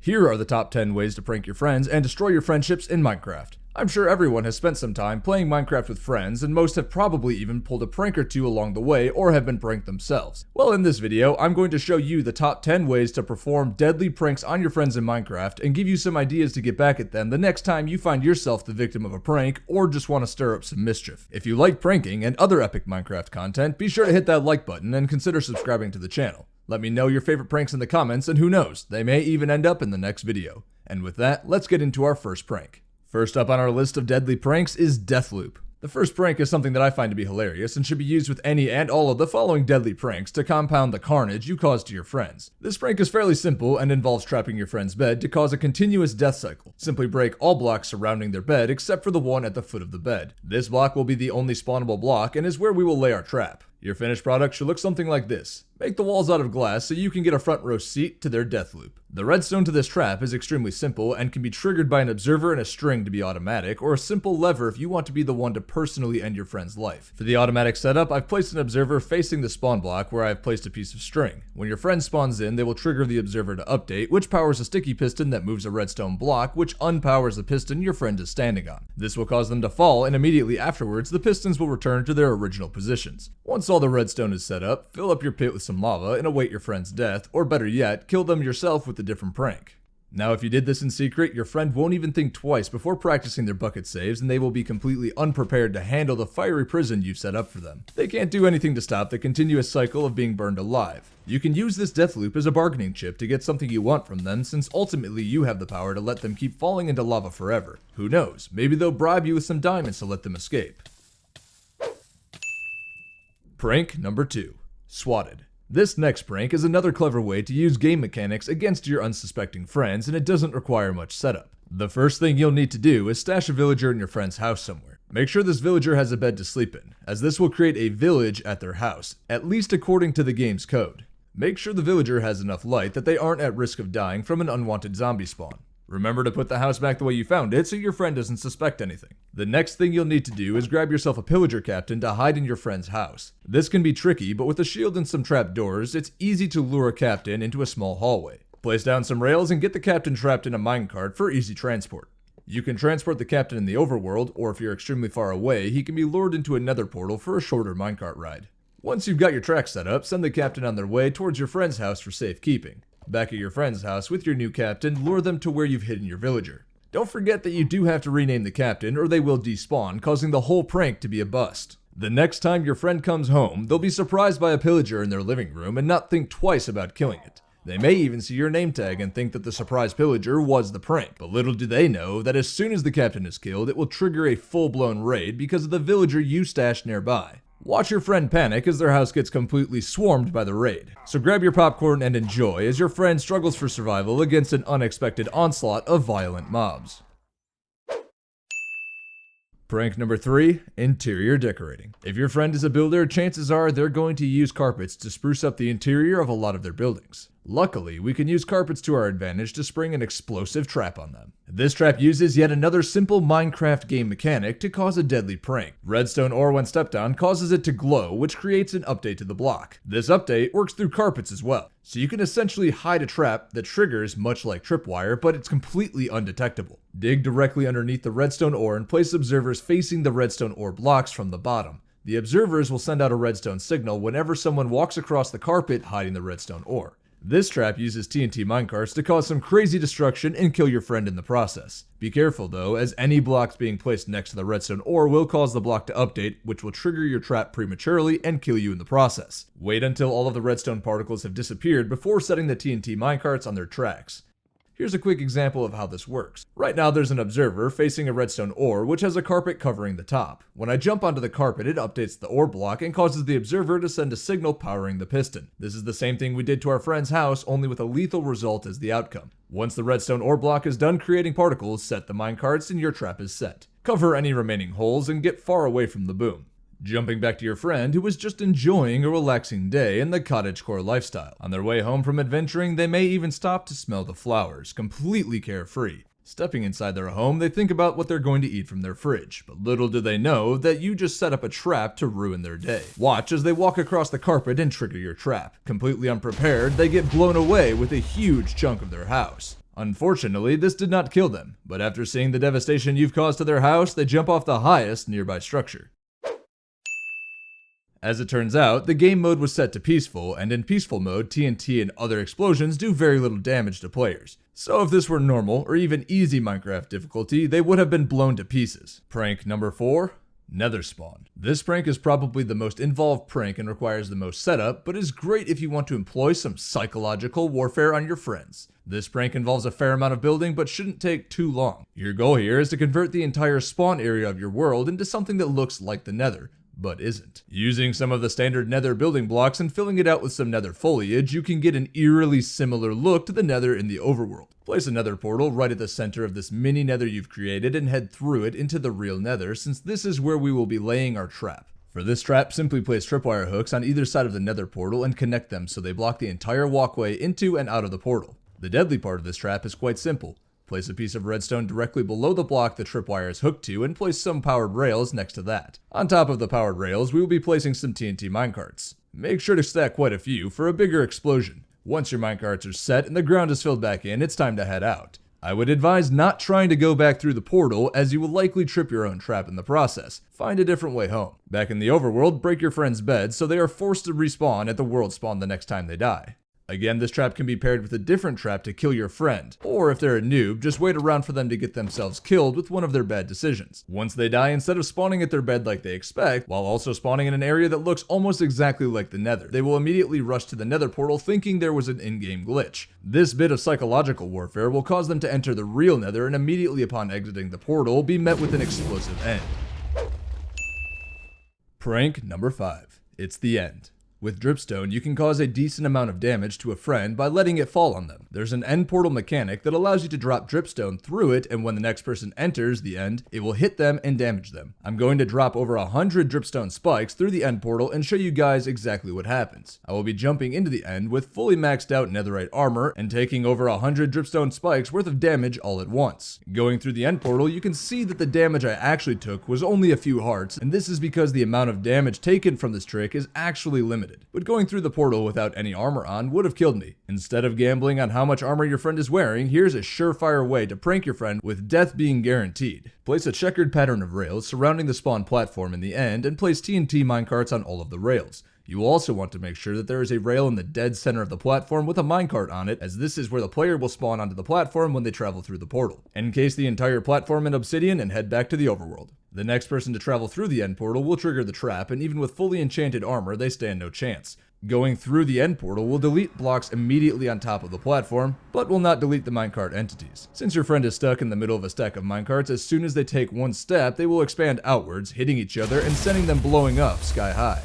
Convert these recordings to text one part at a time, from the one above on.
Here are the top 10 ways to prank your friends and destroy your friendships in Minecraft. I'm sure everyone has spent some time playing Minecraft with friends, and most have probably even pulled a prank or two along the way or have been pranked themselves. Well, in this video, I'm going to show you the top 10 ways to perform deadly pranks on your friends in Minecraft and give you some ideas to get back at them the next time you find yourself the victim of a prank or just want to stir up some mischief. If you like pranking and other epic Minecraft content, be sure to hit that like button and consider subscribing to the channel. Let me know your favorite pranks in the comments, and who knows, they may even end up in the next video. And with that, let's get into our first prank. First up on our list of deadly pranks is Deathloop. The first prank is something that I find to be hilarious and should be used with any and all of the following deadly pranks to compound the carnage you cause to your friends. This prank is fairly simple and involves trapping your friend's bed to cause a continuous death cycle. Simply break all blocks surrounding their bed except for the one at the foot of the bed. This block will be the only spawnable block and is where we will lay our trap. Your finished product should look something like this. Make the walls out of glass so you can get a front row seat to their death loop. The redstone to this trap is extremely simple and can be triggered by an observer and a string to be automatic, or a simple lever if you want to be the one to personally end your friend's life. For the automatic setup, I've placed an observer facing the spawn block where I've placed a piece of string. When your friend spawns in, they will trigger the observer to update, which powers a sticky piston that moves a redstone block, which unpowers the piston your friend is standing on. This will cause them to fall, and immediately afterwards, the pistons will return to their original positions. Once all the redstone is set up, fill up your pit with some lava and await your friend's death, or better yet, kill them yourself with a different prank. Now, if you did this in secret, your friend won't even think twice before practicing their bucket saves, and they will be completely unprepared to handle the fiery prison you've set up for them. They can't do anything to stop the continuous cycle of being burned alive. You can use this death loop as a bargaining chip to get something you want from them, since ultimately you have the power to let them keep falling into lava forever. Who knows, maybe they'll bribe you with some diamonds to let them escape. Prank number 2. Swatted. This next prank is another clever way to use game mechanics against your unsuspecting friends, and it doesn't require much setup. The first thing you'll need to do is stash a villager in your friend's house somewhere. Make sure this villager has a bed to sleep in, as this will create a village at their house, at least according to the game's code. Make sure the villager has enough light that they aren't at risk of dying from an unwanted zombie spawn. Remember to put the house back the way you found it so your friend doesn't suspect anything. The next thing you'll need to do is grab yourself a pillager captain to hide in your friend's house. This can be tricky, but with a shield and some trap doors, it's easy to lure a captain into a small hallway. Place down some rails and get the captain trapped in a minecart for easy transport. You can transport the captain in the overworld, or if you're extremely far away, he can be lured into a nether portal for a shorter minecart ride. Once you've got your track set up, send the captain on their way towards your friend's house for safekeeping. Back at your friend's house with your new captain, lure them to where you've hidden your villager. Don't forget that you do have to rename the captain or they will despawn, causing the whole prank to be a bust. The next time your friend comes home, they'll be surprised by a pillager in their living room and not think twice about killing it. They may even see your name tag and think that the surprise pillager was the prank, but little do they know that as soon as the captain is killed, it will trigger a full-blown raid because of the villager you stashed nearby. Watch your friend panic as their house gets completely swarmed by the raid. So grab your popcorn and enjoy as your friend struggles for survival against an unexpected onslaught of violent mobs. Prank number 3, interior decorating. If your friend is a builder, chances are they're going to use carpets to spruce up the interior of a lot of their buildings. Luckily, we can use carpets to our advantage to spring an explosive trap on them. This trap uses yet another simple Minecraft game mechanic to cause a deadly prank. Redstone ore when stepped on causes it to glow, which creates an update to the block. This update works through carpets as well, so you can essentially hide a trap that triggers much like tripwire, but it's completely undetectable. Dig directly underneath the redstone ore and place observers facing the redstone ore blocks from the bottom. The observers will send out a redstone signal whenever someone walks across the carpet hiding the redstone ore. This trap uses TNT minecarts to cause some crazy destruction and kill your friend in the process. Be careful though, as any blocks being placed next to the redstone ore will cause the block to update, which will trigger your trap prematurely and kill you in the process. Wait until all of the redstone particles have disappeared before setting the TNT minecarts on their tracks. Here's a quick example of how this works. Right now there's an observer facing a redstone ore which has a carpet covering the top. When I jump onto the carpet, it updates the ore block and causes the observer to send a signal powering the piston. This is the same thing we did to our friend's house, only with a lethal result as the outcome. Once the redstone ore block is done creating particles, set the minecarts and your trap is set. Cover any remaining holes and get far away from the boom. Jumping back to your friend who was just enjoying a relaxing day in the cottagecore lifestyle. On their way home from adventuring, they may even stop to smell the flowers, completely carefree. Stepping inside their home, they think about what they're going to eat from their fridge, but little do they know that you just set up a trap to ruin their day. Watch as they walk across the carpet and trigger your trap. Completely unprepared, they get blown away with a huge chunk of their house. Unfortunately, this did not kill them, but after seeing the devastation you've caused to their house, they jump off the highest nearby structure. As it turns out, the game mode was set to peaceful, and in peaceful mode, TNT and other explosions do very little damage to players. So if this were normal, or even easy Minecraft difficulty, they would have been blown to pieces. Prank number 4. Nether spawn. This prank is probably the most involved prank and requires the most setup, but is great if you want to employ some psychological warfare on your friends. This prank involves a fair amount of building, but shouldn't take too long. Your goal here is to convert the entire spawn area of your world into something that looks like the Nether, but isn't. Using some of the standard Nether building blocks and filling it out with some Nether foliage, you can get an eerily similar look to the Nether in the overworld. Place a Nether portal right at the center of this mini Nether you've created and head through it into the real Nether, since this is where we will be laying our trap. For this trap, simply place tripwire hooks on either side of the Nether portal and connect them so they block the entire walkway into and out of the portal. The deadly part of this trap is quite simple. Place a piece of redstone directly below the block the tripwire is hooked to and place some powered rails next to that. On top of the powered rails, we will be placing some TNT minecarts. Make sure to stack quite a few for a bigger explosion. Once your minecarts are set and the ground is filled back in, it's time to head out. I would advise not trying to go back through the portal, as you will likely trip your own trap in the process. Find a different way home. Back in the overworld, break your friend's bed so they are forced to respawn at the world spawn the next time they die. Again, this trap can be paired with a different trap to kill your friend, or if they're a noob, just wait around for them to get themselves killed with one of their bad decisions. Once they die, instead of spawning at their bed like they expect, while also spawning in an area that looks almost exactly like the Nether, they will immediately rush to the Nether portal thinking there was an in-game glitch. This bit of psychological warfare will cause them to enter the real Nether and immediately upon exiting the portal, be met with an explosive end. Prank number 5. It's the end. With dripstone, you can cause a decent amount of damage to a friend by letting it fall on them. There's an end portal mechanic that allows you to drop dripstone through it, and when the next person enters the end, it will hit them and damage them. I'm going to drop over 100 dripstone spikes through the end portal and show you guys exactly what happens. I will be jumping into the end with fully maxed out netherite armor and taking over 100 dripstone spikes worth of damage all at once. Going through the end portal, you can see that the damage I actually took was only a few hearts, and this is because the amount of damage taken from this trick is actually limited. But going through the portal without any armor on would have killed me. Instead of gambling on how much armor your friend is wearing, here's a surefire way to prank your friend with death being guaranteed. Place a checkered pattern of rails surrounding the spawn platform in the end and place TNT minecarts on all of the rails. You will also want to make sure that there is a rail in the dead center of the platform with a minecart on it, as this is where the player will spawn onto the platform when they travel through the portal. Encase the entire platform in obsidian and head back to the overworld. The next person to travel through the end portal will trigger the trap, and even with fully enchanted armor, they stand no chance. Going through the end portal will delete blocks immediately on top of the platform, but will not delete the minecart entities. Since your friend is stuck in the middle of a stack of minecarts, as soon as they take one step, they will expand outwards, hitting each other and sending them blowing up sky high.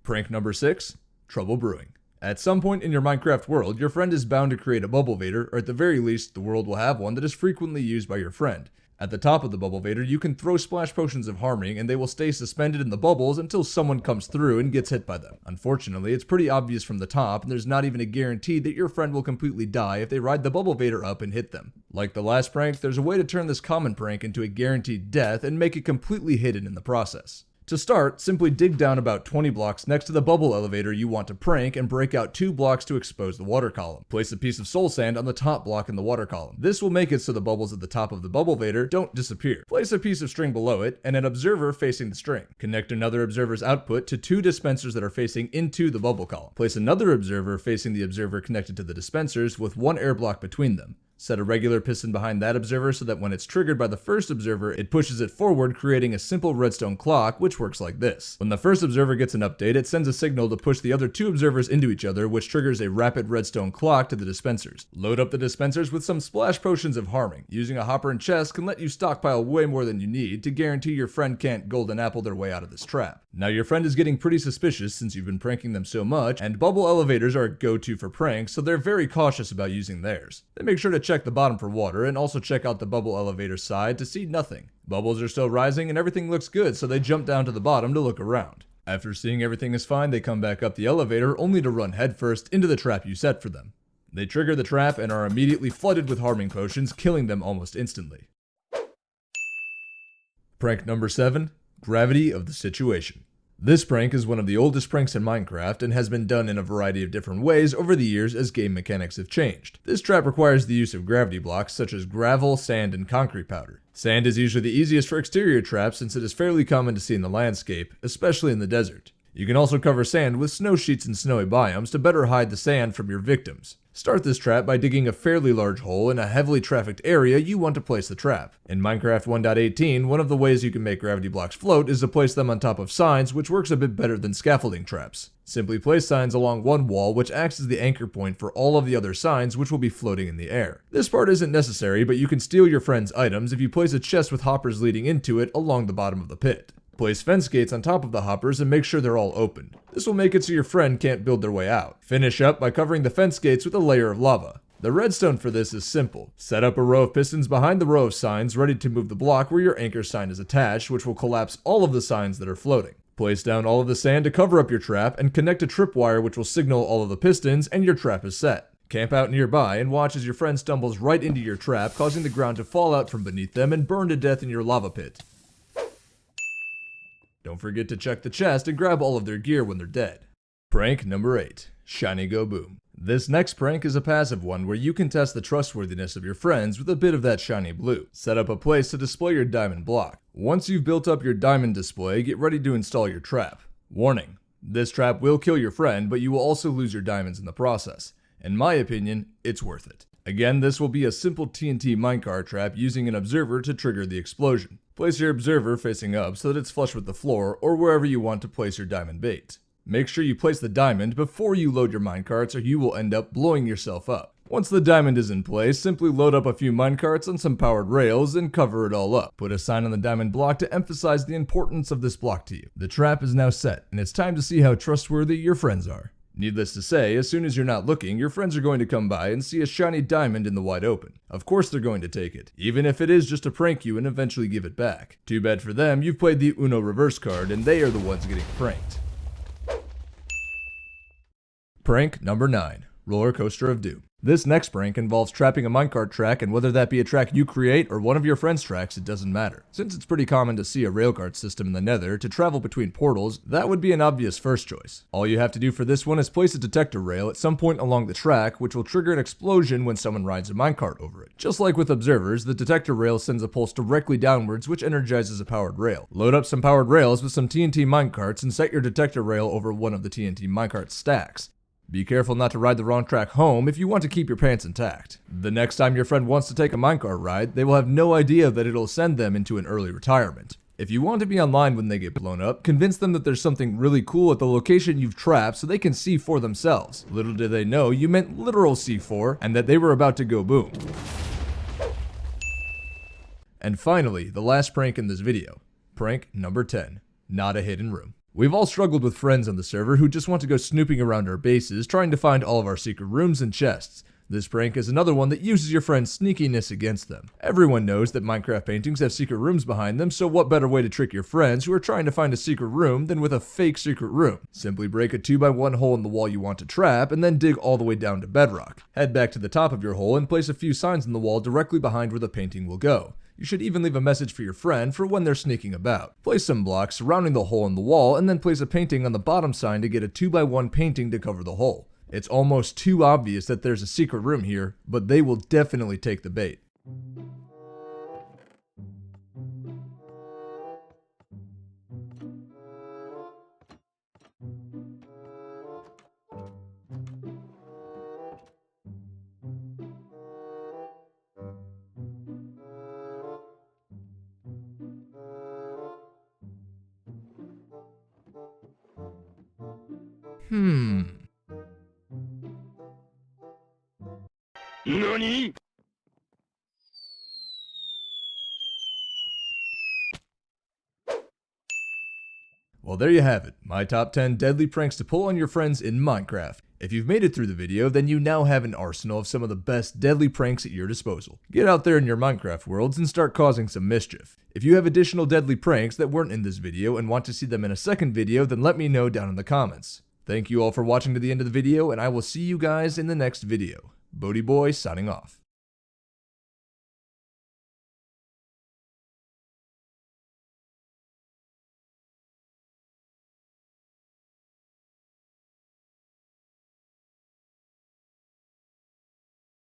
Prank number 6. Trouble brewing. At some point in your Minecraft world, your friend is bound to create a bubble vader, or at the very least, the world will have one that is frequently used by your friend. At the top of the bubble vader, you can throw splash potions of harming, and they will stay suspended in the bubbles until someone comes through and gets hit by them. Unfortunately, it's pretty obvious from the top, and there's not even a guarantee that your friend will completely die if they ride the bubble vader up and hit them. Like the last prank, there's a way to turn this common prank into a guaranteed death and make it completely hidden in the process. To start, simply dig down about 20 blocks next to the bubble elevator you want to prank and break out 2 blocks to expose the water column. Place a piece of soul sand on the top block in the water column. This will make it so the bubbles at the top of the bubble vader don't disappear. Place a piece of string below it and an observer facing the string. Connect another observer's output to 2 dispensers that are facing into the bubble column. Place another observer facing the observer connected to the dispensers with 1 air block between them. Set a regular piston behind that observer so that when it's triggered by the first observer, it pushes it forward, creating a simple redstone clock, which works like this. When the first observer gets an update, it sends a signal to push the other 2 observers into each other, which triggers a rapid redstone clock to the dispensers. Load up the dispensers with some splash potions of harming. Using a hopper and chest can let you stockpile way more than you need to guarantee your friend can't golden apple their way out of this trap. Now your friend is getting pretty suspicious since you've been pranking them so much, and bubble elevators are a go-to for pranks, so they're very cautious about using theirs. They make sure to check the bottom for water and also check out the bubble elevator side to see nothing. Bubbles are still rising and everything looks good, so they jump down to the bottom to look around. After seeing everything is fine, they come back up the elevator only to run headfirst into the trap you set for them. They trigger the trap and are immediately flooded with harming potions, killing them almost instantly. Prank number 7. Gravity of the situation. This prank is one of the oldest pranks in Minecraft and has been done in a variety of different ways over the years as game mechanics have changed. This trap requires the use of gravity blocks such as gravel, sand, and concrete powder. Sand is usually the easiest for exterior traps since it is fairly common to see in the landscape, especially in the desert. You can also cover sand with snow sheets in snowy biomes to better hide the sand from your victims. Start this trap by digging a fairly large hole in a heavily trafficked area you want to place the trap. In Minecraft 1.18, one of the ways you can make gravity blocks float is to place them on top of signs, which works a bit better than scaffolding traps. Simply place signs along one wall, which acts as the anchor point for all of the other signs, which will be floating in the air. This part isn't necessary, but you can steal your friend's items if you place a chest with hoppers leading into it along the bottom of the pit. Place fence gates on top of the hoppers and make sure they're all open. This will make it so your friend can't build their way out. Finish up by covering the fence gates with a layer of lava. The redstone for this is simple. Set up a row of pistons behind the row of signs ready to move the block where your anchor sign is attached, which will collapse all of the signs that are floating. Place down all of the sand to cover up your trap and connect a tripwire which will signal all of the pistons, and your trap is set. Camp out nearby and watch as your friend stumbles right into your trap, causing the ground to fall out from beneath them and burn to death in your lava pit. Don't forget to check the chest and grab all of their gear when they're dead. Prank number 8. Shiny Go Boom. This next prank is a passive one where you can test the trustworthiness of your friends with a bit of that shiny blue. Set up a place to display your diamond block. Once you've built up your diamond display, get ready to install your trap. Warning: this trap will kill your friend, but you will also lose your diamonds in the process. In my opinion, it's worth it. Again, this will be a simple TNT minecart trap using an observer to trigger the explosion. Place your observer facing up so that it's flush with the floor or wherever you want to place your diamond bait. Make sure you place the diamond before you load your minecarts or you will end up blowing yourself up. Once the diamond is in place, simply load up a few minecarts on some powered rails and cover it all up. Put a sign on the diamond block to emphasize the importance of this block to you. The trap is now set, and it's time to see how trustworthy your friends are. Needless to say, as soon as you're not looking, your friends are going to come by and see a shiny diamond in the wide open. Of course they're going to take it, even if it is just to prank you and eventually give it back. Too bad for them, you've played the Uno reverse card and they are the ones getting pranked. Prank number 9. Roller Coaster of Doom. This next prank involves trapping a minecart track, and whether that be a track you create or one of your friends' tracks, it doesn't matter. Since it's pretty common to see a railcart system in the nether to travel between portals, that would be an obvious first choice. All you have to do for this one is place a detector rail at some point along the track, which will trigger an explosion when someone rides a minecart over it. Just like with observers, the detector rail sends a pulse directly downwards, which energizes a powered rail. Load up some powered rails with some TNT minecarts and set your detector rail over one of the TNT minecart stacks. Be careful not to ride the wrong track home if you want to keep your pants intact. The next time your friend wants to take a minecart ride, they will have no idea that it'll send them into an early retirement. If you want to be online when they get blown up, convince them that there's something really cool at the location you've trapped so they can see for themselves. Little did they know you meant literal C4 and that they were about to go boom. And finally, the last prank in this video. Prank number 10. Not a hidden room. We've all struggled with friends on the server who just want to go snooping around our bases, trying to find all of our secret rooms and chests. This prank is another one that uses your friend's sneakiness against them. Everyone knows that Minecraft paintings have secret rooms behind them, so what better way to trick your friends who are trying to find a secret room than with a fake secret room? Simply break a 2x1 hole in the wall you want to trap, and then dig all the way down to bedrock. Head back to the top of your hole and place a few signs in the wall directly behind where the painting will go. You should even leave a message for your friend for when they're sneaking about. Place some blocks surrounding the hole in the wall and then place a painting on the bottom sign to get a 2x1 painting to cover the hole. It's almost too obvious that there's a secret room here, but they will definitely take the bait. NANI?! Well, there you have it, my top 10 deadly pranks to pull on your friends in Minecraft. If you've made it through the video, then you now have an arsenal of some of the best deadly pranks at your disposal. Get out there in your Minecraft worlds and start causing some mischief. If you have additional deadly pranks that weren't in this video and want to see them in a second video, then let me know down in the comments. Thank you all for watching to the end of the video, and I will see you guys in the next video. Bodieboy signing off.